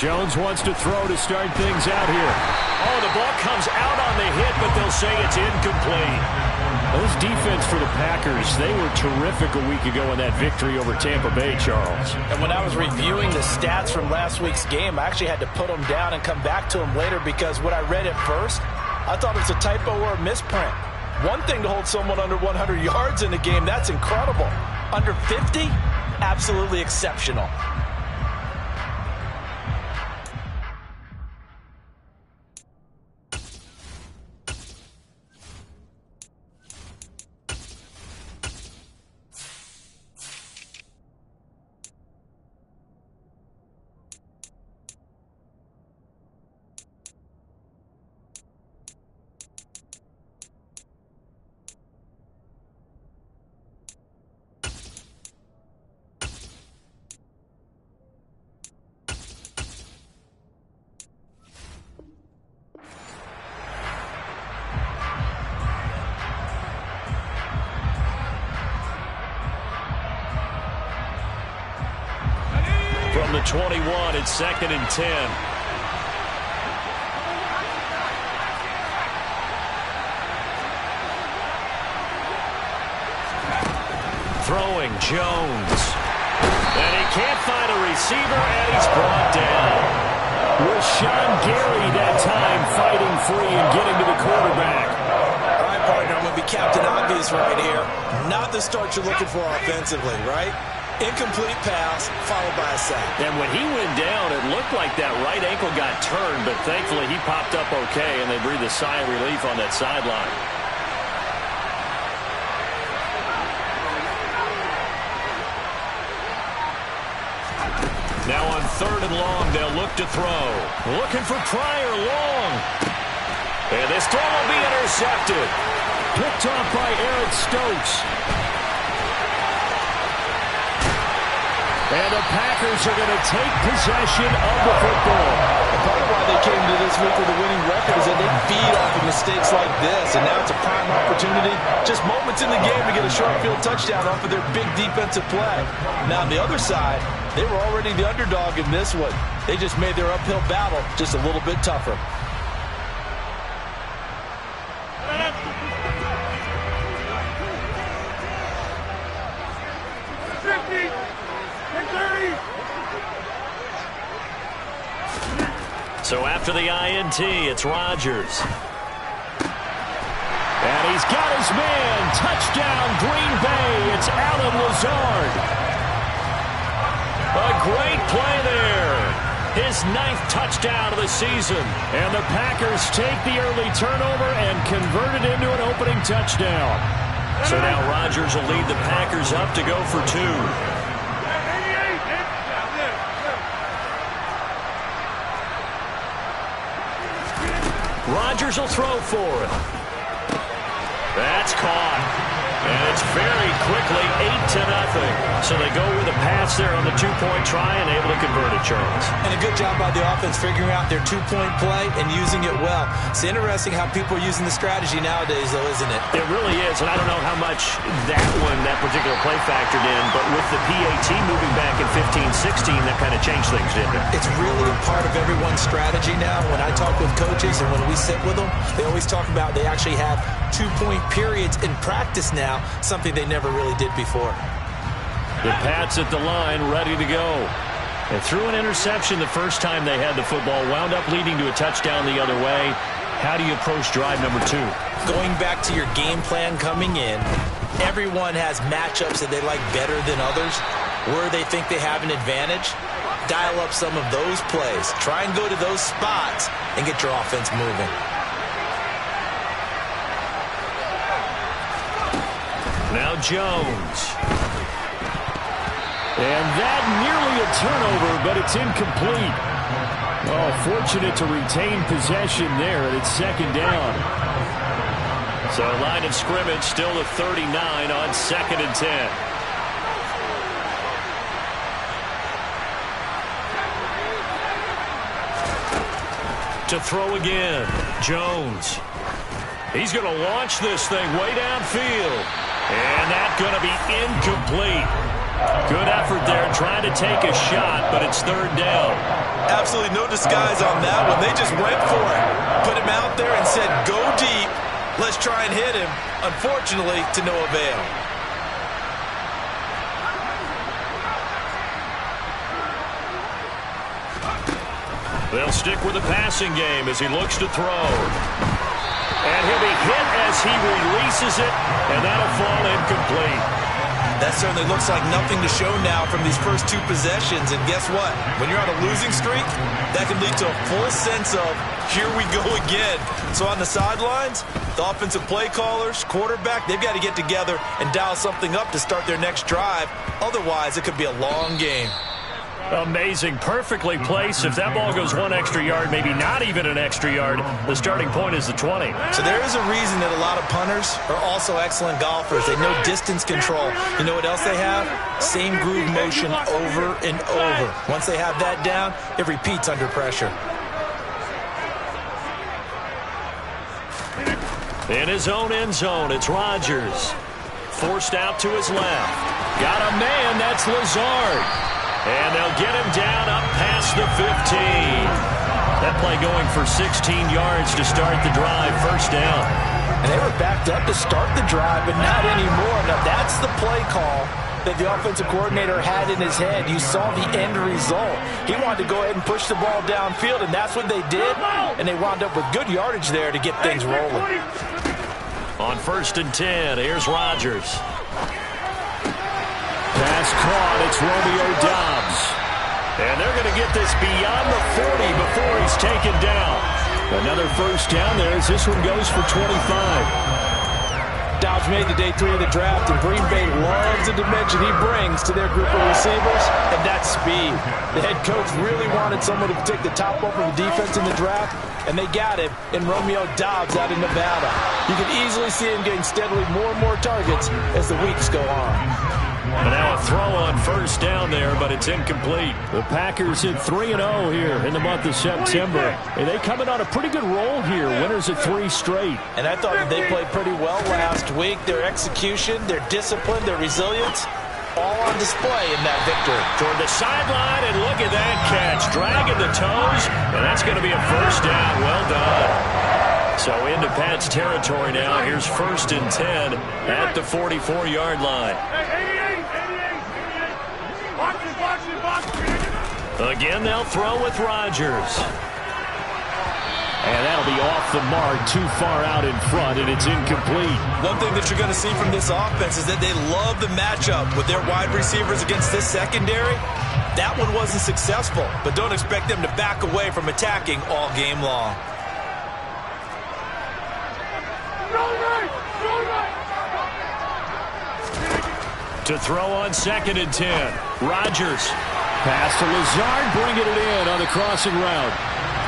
Jones wants to throw to start things out here. Oh, the ball comes out on the hit, but they'll say it's incomplete. Those defense for the Packers, they were terrific a week ago in that victory over Tampa Bay, Charles. And when I was reviewing the stats from last week's game, I actually had to put them down and come back to them later because when I read it first, I thought it was a typo or a misprint. One thing to hold someone under 100 yards in the game, that's incredible. Under 50, absolutely exceptional. From the 21, it's 2nd and 10. Throwing Jones. And he can't find a receiver, and he's brought down. Rashawn Gary that time fighting free and getting to the quarterback. All right, partner, I'm going to be Captain Obvious right here. Not the start you're looking for offensively, right? Incomplete pass, followed by a sack. And when he went down, it looked like that right ankle got turned, but thankfully he popped up okay, and they breathed a sigh of relief on that sideline. Now on 3rd and long, they'll look to throw. Looking for Pryor long. And this throw will be intercepted. Picked off by Eric Stokes. And the Packers are going to take possession of the football. Part of why they came to this week with a winning record is that they feed off of mistakes like this, and now it's a prime opportunity. Just moments in the game to get a short field touchdown off of their big defensive play. Now on the other side, they were already the underdog in this one. They just made their uphill battle just a little bit tougher. So after the INT, it's Rodgers. And he's got his man. Touchdown, Green Bay. It's Allen Lazard. A great play there. His 9th touchdown of the season. And the Packers take the early turnover and convert it into an opening touchdown. So now Rodgers will lead the Packers up to go for 2. Rodgers will throw for it. That's caught. And it's very quickly 8-0. So they go with a pass there on the 2-point try and able to convert it, Charles. And a good job by the offense figuring out their 2-point play and using it well. It's interesting how people are using the strategy nowadays, though, isn't it? It really is, and I don't know how much that particular play factored in, but with the PAT moving back in 15-16, that kind of changed things, didn't it? It's really a part of everyone's strategy now. When I talk with coaches and when we sit with them, they always talk about they actually have 2-point periods in practice now, something they never really did before. The Pats at the line, ready to go. And threw an interception the first time they had the football, wound up leading to a touchdown the other way. How do you approach drive number 2? Going back to your game plan coming in, everyone has matchups that they like better than others. Where they think they have an advantage, dial up some of those plays. Try and go to those spots and get your offense moving. Now Jones. And that nearly a turnover, but it's incomplete. Oh, fortunate to retain possession there, and it's 2nd down. So line of scrimmage still to 39 on 2nd and 10. To throw again, Jones. He's going to launch this thing way downfield. And that's going to be incomplete. Good effort there trying to take a shot, but it's 3rd down. Absolutely no disguise on that one. They just went for it. Put him out there and said, go deep. Let's try and hit him. Unfortunately, to no avail. They'll stick with the passing game as he looks to throw. And he'll be hit as he releases it, and that'll fall incomplete. That certainly looks like nothing to show now from these first two possessions. And guess what? When you're on a losing streak, that can lead to a full sense of, here we go again. So on the sidelines, the offensive play callers, quarterback, they've got to get together and dial something up to start their next drive. Otherwise, it could be a long game. Amazing. Perfectly placed. If that ball goes one extra yard, maybe not even an extra yard, the starting point is the 20. So there is a reason that a lot of punters are also excellent golfers. They know distance control. You know what else they have? Same groove motion over and over. Once they have that down, it repeats under pressure. In his own end zone, it's Rodgers. Forced out to his left. Got a man, that's Lazard. And they'll get him down up past the 15. That play going for 16 yards to start the drive, first down. And they were backed up to start the drive, but not anymore. Now that's the play call that the offensive coordinator had in his head. You saw the end result. He wanted to go ahead and push the ball downfield, and that's what they did. And they wound up with good yardage there to get things rolling. On 1st and 10, here's Rodgers. Pass caught, it's Romeo Doubs. And they're going to get this beyond the 40 before he's taken down. Another first down there as this one goes for 25. Doubs made the day 3 of the draft, and Green Bay loves the dimension he brings to their group of receivers, and that's speed. The head coach really wanted someone to take the top off of the defense in the draft, and they got him in Romeo Doubs out of Nevada. You can easily see him getting steadily more and more targets as the weeks go on. And now a throw on first down there, but it's incomplete. The Packers hit 3-0 here in the month of September. And they come in on a pretty good roll here. Winners of 3 straight. And I thought that they played pretty well last week. Their execution, their discipline, their resilience, all on display in that victory. Toward the sideline, and look at that catch. Dragging the toes, and that's going to be a first down. Well done. So into Pat's territory now. Here's 1st and 10 at the 44-yard line. Again, they'll throw with Rodgers. And that'll be off the mark, too far out in front, and it's incomplete. One thing that you're going to see from this offense is that they love the matchup with their wide receivers against this secondary. That one wasn't successful, but don't expect them to back away from attacking all game long. To throw on 2nd and 10. Rodgers. Pass to Lazard, bringing it in on the crossing route.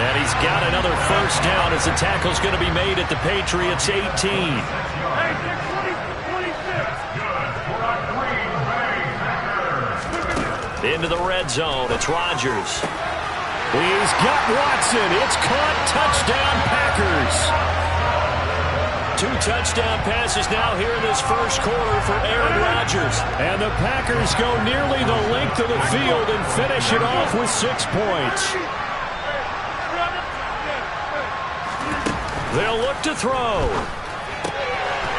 And he's got another first down as the tackle's going to be made at the Patriots 18. Into the red zone, it's Rodgers. He's got Watson. It's caught. Touchdown, Packers. 2 touchdown passes now here in this first quarter for Aaron Rodgers. And the Packers go nearly the length of the field and finish it off with 6 points. They'll look to throw.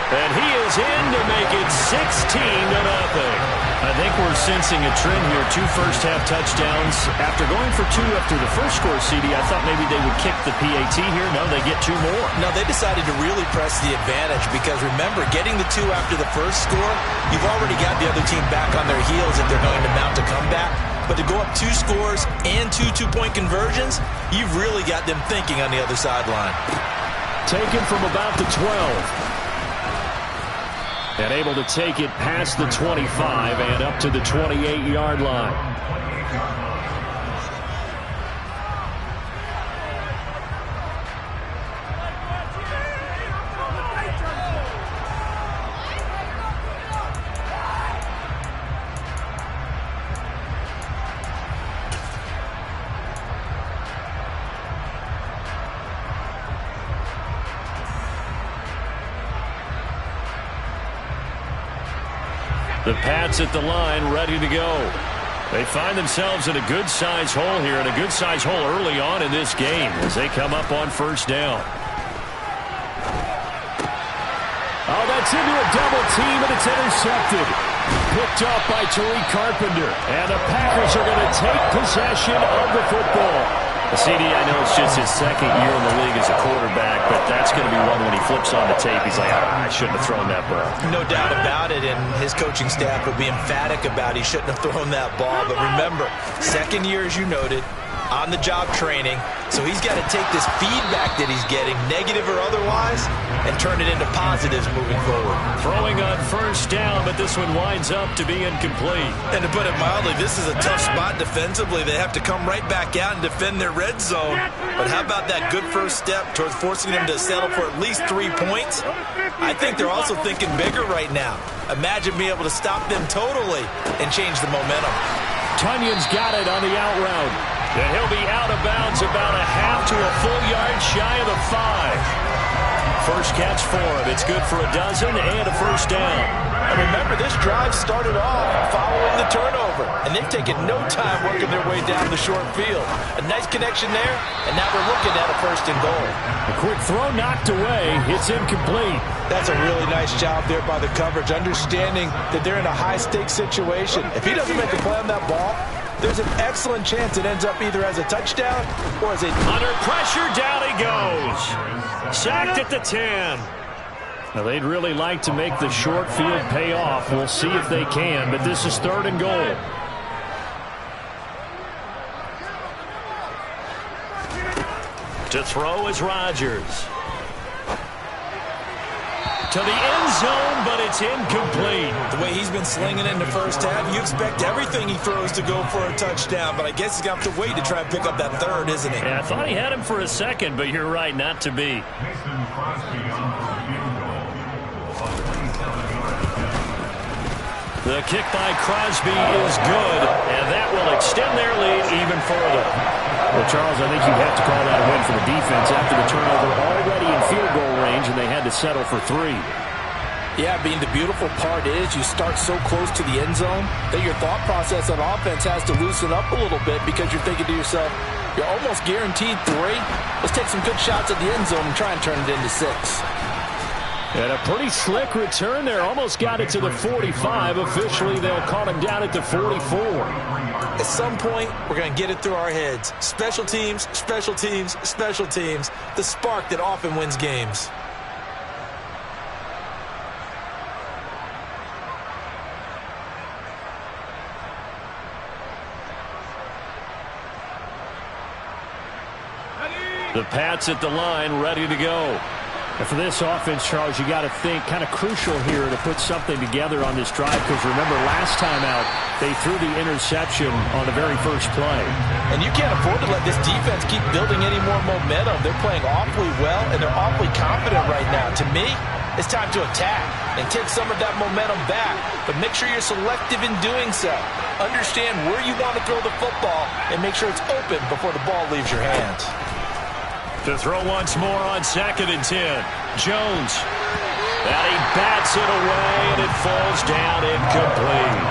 And he is in to make it 16-0. I think we're sensing a trend here. 2 first-half touchdowns. After going for 2 after the first score, CD, I thought maybe they would kick the PAT here. No, they get 2 more. No, they decided to really press the advantage because, remember, getting the 2 after the first score, you've already got the other team back on their heels if they're going to mount a comeback. But to go up 2 scores and 2 two-point conversions, you've really got them thinking on the other sideline. Taken from about the 12. And able to take it past the 25 and up to the 28-yard line. The Pats at the line, ready to go. They find themselves in a good-sized hole here, and a good-sized hole early on in this game as they come up on first down. Oh, that's into a double team, and it's intercepted. Picked up by Tariq Carpenter. And the Packers are going to take possession of the football. CD, I know it's just his second year in the league as a quarterback, but that's going to be one when he flips on the tape. He's like, I shouldn't have thrown that ball. No doubt about it, and his coaching staff will be emphatic about he shouldn't have thrown that ball. But remember, second year, as you noted, on-the-job training. So he's got to take this feedback that he's getting, negative or otherwise, and turn it into positives moving forward. Throwing on first down, but this one winds up to be incomplete. And to put it mildly, this is a tough spot defensively. They have to come right back out and defend their red zone. But how about that good first step towards forcing them to settle for at least 3 points? I think they're also thinking bigger right now. Imagine being able to stop them totally and change the momentum. Tunyon's got it on the out route. And he'll be out of bounds about a half to a full yard shy of the 5. First catch for him. It's good for a dozen and a first down. And remember, this drive started off following the turnover, and they've taken no time working their way down the short field. A nice connection there, and now we're looking at a first and goal. A quick throw knocked away. It's incomplete. That's a really nice job there by the coverage, understanding that they're in a high-stakes situation. If he doesn't make a play on that ball, there's an excellent chance it ends up either as a touchdown or as a... Under pressure, down he goes. Sacked at the 10. Now, they'd really like to make the short field pay off. We'll see if they can, but this is third and goal. To throw is Rodgers. To the end zone, but it's incomplete. The way he's been slinging it in the first half, you expect everything he throws to go for a touchdown, but I guess he's got to wait to try and pick up that third, isn't he? Yeah, I thought he had him for a second, but you're right, not to be. The kick by Crosby is good, and that will extend their lead even further. Well, Charles, I think you'd have to call that a win for the defense after the turnover already in field goal range, and they had to settle for 3. Yeah, Bean, the beautiful part is you start so close to the end zone that your thought process on offense has to loosen up a little bit because you're thinking to yourself, you're almost guaranteed 3. Let's take some good shots at the end zone and try and turn it into 6. And a pretty slick return there. Almost got it to the 45. Officially, they'll call him down at the 44. At some point, we're going to get it through our heads. Special teams, special teams, special teams. The spark that often wins games. The Pats at the line, ready to go. And for this offense, Charles, you got to think kind of crucial here to put something together on this drive because remember last time out they threw the interception on the very first play. And you can't afford to let this defense keep building any more momentum. They're playing awfully well and they're awfully confident right now. To me, it's time to attack and take some of that momentum back, but make sure you're selective in doing so. Understand where you want to throw the football and make sure it's open before the ball leaves your hands. To throw once more on 2nd and 10. Jones. And he bats it away, and it falls down incomplete.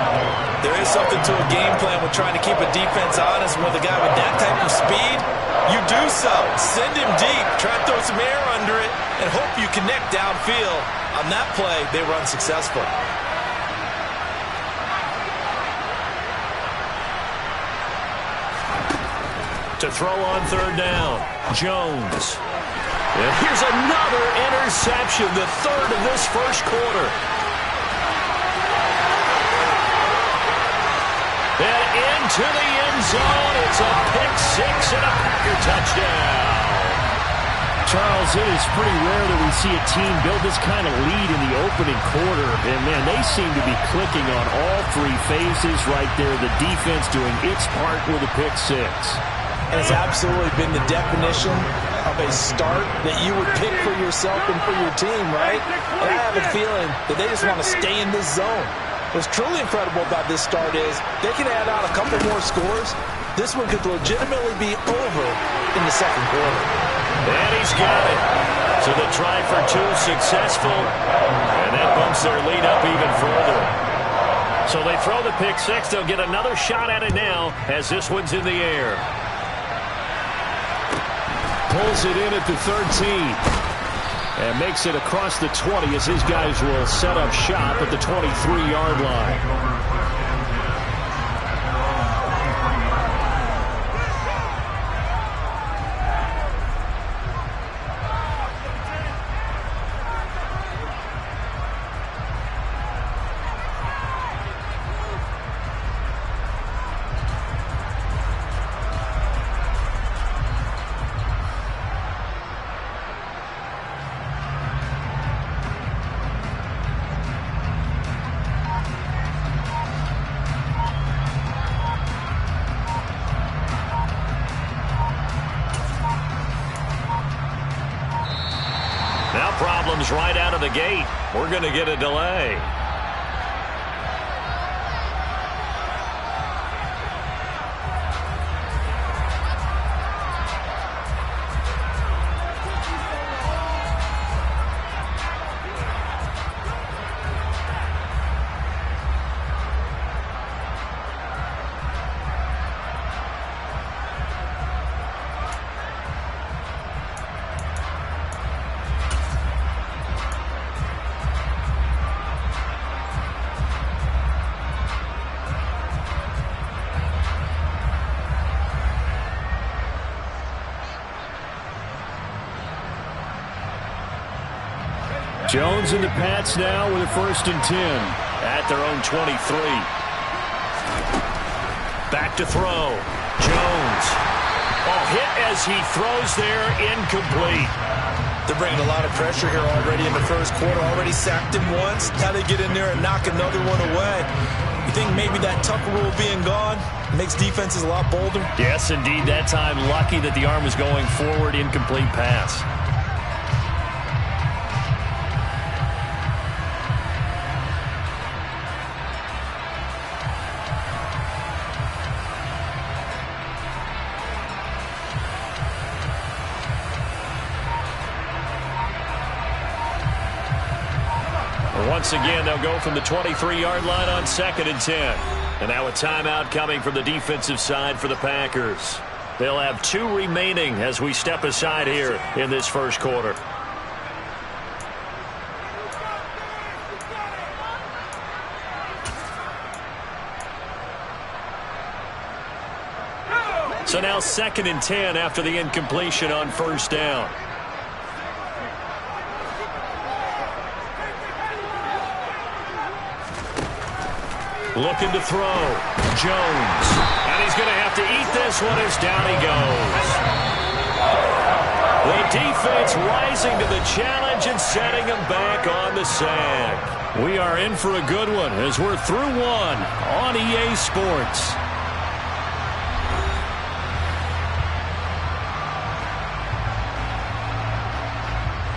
There is something to a game plan with trying to keep a defense honest. With a guy with that type of speed, you do so. Send him deep. Try to throw some air under it and hope you connect downfield. On that play, they were unsuccessful. To throw on 3rd down, Jones. And here's another interception, the 3rd of this first quarter. And into the end zone, it's a pick 6 and a Packer touchdown. Charles, it is pretty rare that we see a team build this kind of lead in the opening quarter. And, man, they seem to be clicking on all 3 phases right there. The defense doing its part with a pick 6. It's absolutely been the definition of a start that you would pick for yourself and for your team, right? And I have a feeling that they just want to stay in this zone. What's truly incredible about this start is they can add on a couple more scores. This one could legitimately be over in the second quarter. And he's got it. So the try for 2 successful. And that bumps their lead up even further. So they throw the pick six. They'll get another shot at it now as this one's in the air. Pulls it in at the 13. And makes it across the 20 as his guys will set up shop at the 23-yard line. Now problems right out of the gate. We're going to get a delay. Jones and the Pats now with a 1st and 10 at their own 23. Back to throw. Jones. Oh, hit as he throws there, incomplete. They're bringing a lot of pressure here already in the first quarter. Already sacked him once. Now they get in there and knock another one away. You think maybe that Tucker rule being gone makes defenses a lot bolder? Yes, indeed. That time, lucky that the arm was going forward, incomplete pass. Once again, they'll go from the 23-yard line on 2nd and 10. And now a timeout coming from the defensive side for the Packers. They'll have 2 remaining as we step aside here in this first quarter. So now 2nd and 10 after the incompletion on 1st down. Looking to throw. Jones. And he's going to have to eat this one as down he goes. The defense rising to the challenge and setting him back on the sack. We are in for a good one as we're through one on EA Sports.